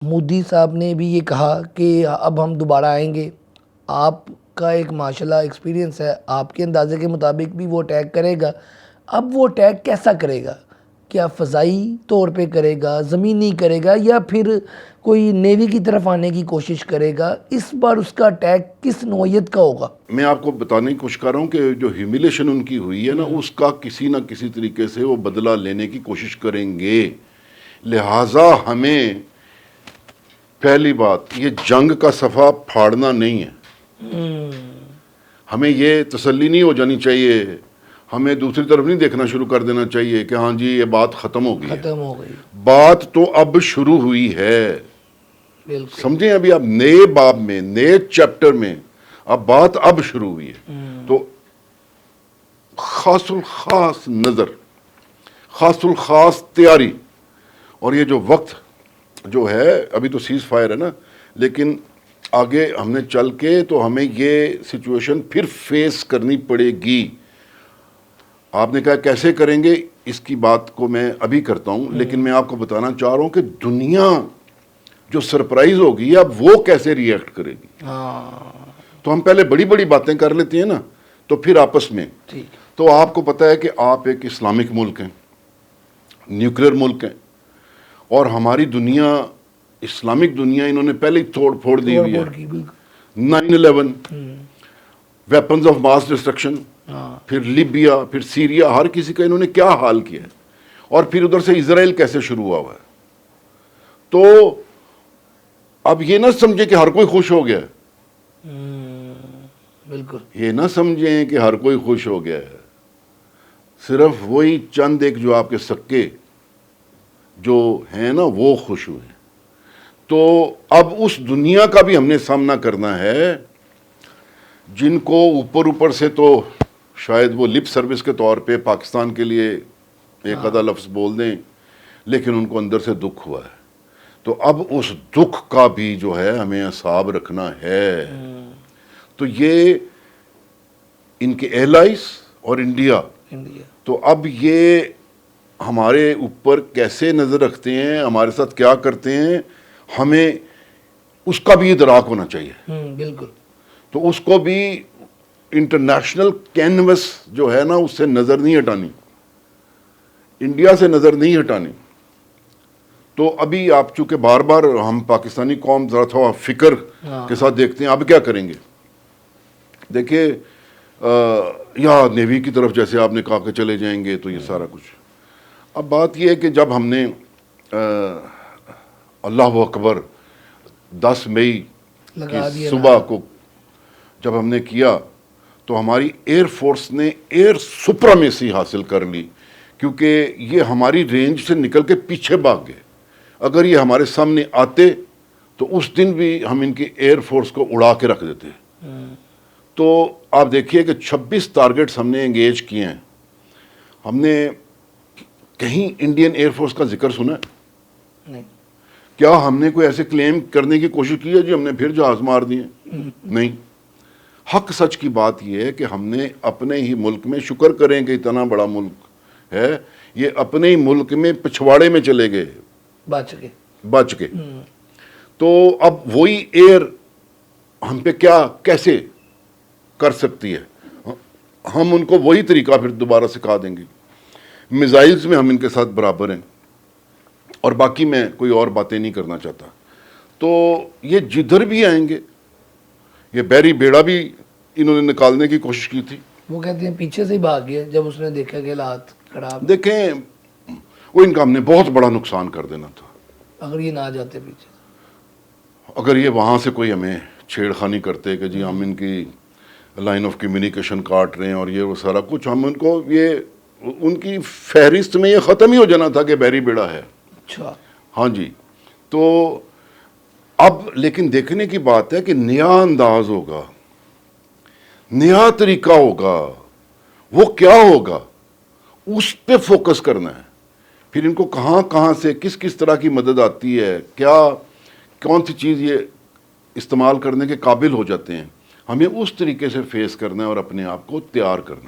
مودی صاحب نے بھی یہ کہا کہ اب ہم دوبارہ آئیں گے. آپ کا ایک ماشاءاللہ ایکسپیرینس ہے, آپ کے اندازے کے مطابق بھی وہ اٹیک کرے گا. اب وہ اٹیک کیسا کرے گا؟ کیا فضائی طور پہ کرے گا, زمینی کرے گا, یا پھر کوئی نیوی کی طرف آنے کی کوشش کرے گا؟ اس بار اس کا اٹیک کس نوعیت کا ہوگا؟ میں آپ کو بتانے کی کوشش کر رہا ہوں کہ جو ہیومیلیشن ان کی ہوئی ہے نا, اس کا کسی نہ کسی طریقے سے وہ بدلہ لینے کی کوشش کریں گے. لہٰذا ہمیں پہلی بات, یہ جنگ کا صفحہ پھاڑنا نہیں ہے. ہمیں یہ تسلی نہیں ہو جانی چاہیے, ہمیں دوسری طرف نہیں دیکھنا شروع کر دینا چاہیے کہ ہاں جی یہ بات ختم ہو گئی ہے. ختم ہو گئی بات تو اب شروع ہوئی ہے. بالکل سمجھیں, ابھی اب نئے باب میں, نئے چیپٹر میں اب بات اب شروع ہوئی ہے. تو خاص الخاص نظر, خاص الخاص تیاری, اور یہ جو وقت جو ہے, ابھی تو سیز فائر ہے نا, لیکن آگے ہم نے چل کے تو ہمیں یہ سچویشن پھر فیس کرنی پڑے گی. آپ نے کہا کیسے کریں گے, اس کی بات کو میں ابھی کرتا ہوں, لیکن میں آپ کو بتانا چاہ رہا ہوں کہ دنیا جو سرپرائز ہوگی اب وہ کیسے ری ایکٹ کرے گی. تو ہم پہلے بڑی بڑی باتیں کر لیتے ہیں نا, تو پھر آپس میں. تو آپ کو پتا ہے کہ آپ ایک اسلامک ملک ہیں, نیوکلیئر ملک ہیں, اور ہماری دنیا, اسلامک دنیا انہوں نے پہلے ہی توڑ پھوڑ دی ہوئی ہے. 9/11, ویپنز آف ماس ڈسٹرکشن, پھر لیبیا, پھر سیریا, ہر کسی کا انہوں نے کیا حال کیا ہے. اور پھر ادھر سے اسرائیل کیسے شروع ہوا ہے. تو اب یہ نہ سمجھیں کہ ہر کوئی خوش ہو گیا ہے. بالکل یہ نہ سمجھیں کہ ہر کوئی خوش ہو گیا ہے. صرف وہی چند ایک جو آپ کے سکے جو ہیں نا وہ خوش ہوئے ہیں. تو اب اس دنیا کا بھی ہم نے سامنا کرنا ہے, جن کو اوپر سے تو شاید وہ لپ سروس کے طور پہ پاکستان کے لیے ایک آدھا لفظ بول دیں, لیکن ان کو اندر سے دکھ ہوا ہے. تو اب اس دکھ کا بھی جو ہے ہمیں حساب رکھنا ہے. تو یہ ان کے ایلائز اور انڈیا, تو اب یہ ہمارے اوپر کیسے نظر رکھتے ہیں, ہمارے ساتھ کیا کرتے ہیں, ہمیں اس کا بھی ادراک ہونا چاہیے. بالکل. تو اس کو بھی انٹرنیشنل کینوس جو ہے نا اس سے نظر نہیں ہٹانی, انڈیا سے نظر نہیں ہٹانی. تو ابھی آپ چونکہ بار بار ہم پاکستانی قوم ذرا تھوڑا فکر کے ساتھ دیکھتے ہیں اب کیا کریں گے. دیکھیے, یا نیوی کی طرف جیسے آپ نے کہا کہ چلے جائیں گے تو یہ سارا کچھ. اب بات یہ ہے کہ جب ہم نے اللہ اکبر 10 مئی کی صبح کو جب ہم نے کیا تو ہماری ایئر فورس نے ایئر سپرمیسی حاصل کر لی, کیونکہ یہ ہماری رینج سے نکل کے پیچھے بھاگ گئے. اگر یہ ہمارے سامنے آتے تو اس دن بھی ہم ان کی ایئر فورس کو اڑا کے رکھ دیتے. تو آپ دیکھیے کہ 26 ٹارگٹس ہم نے انگیج کیے ہیں. ہم نے کہیں انڈین ایئر فورس کا ذکر سنا ہے؟ کیا ہم نے کوئی ایسے کلیم کرنے کی کوشش کی ہے جی ہم نے پھر جہاز مار دیے؟ نہیں. حق سچ کی بات یہ ہے کہ ہم نے اپنے ہی ملک میں, شکر کریں کہ اتنا بڑا ملک ہے, یہ اپنے ہی ملک میں پچھواڑے میں چلے گئے, بچ کے. تو اب وہی ایئر ہم پہ کیا کیسے کر سکتی ہے, ہم ان کو وہی طریقہ پھر دوبارہ سکھا دیں گے. میزائلز میں ہم ان کے ساتھ برابر ہیں, اور باقی میں کوئی اور باتیں نہیں کرنا چاہتا. تو یہ جدھر بھی آئیں گے, یہ بحری بیڑا بھی انہوں نے نکالنے کی کوشش کی تھی. وہ کہتے ہیں پیچھے سے ہی بھاگ گیا جب اس نے دیکھا کہ حالات خراب. دیکھیں, وہ ان کا ہم نے بہت بڑا نقصان کر دینا تھا اگر یہ نہ آ جاتے پیچھے. اگر یہ وہاں سے کوئی ہمیں چھیڑ خانی کرتے کہ جی ہم ان کی لائن آف کمیونیکیشن کاٹ رہے ہیں اور یہ وہ سارا کچھ, ہم ان کو یہ ان کی فہرست میں یہ ختم ہی ہو جانا تھا کہ بحری بیڑا ہے. اچھا. ہاں جی. تو اب لیکن دیکھنے کی بات ہے کہ نیا انداز ہوگا, نیا طریقہ ہوگا, وہ کیا ہوگا اس پہ فوکس کرنا ہے. پھر ان کو کہاں کہاں سے کس کس طرح کی مدد آتی ہے, کیا کون سی چیز یہ استعمال کرنے کے قابل ہو جاتے ہیں, ہمیں اس طریقے سے فیس کرنا ہے اور اپنے آپ کو تیار کرنا ہے.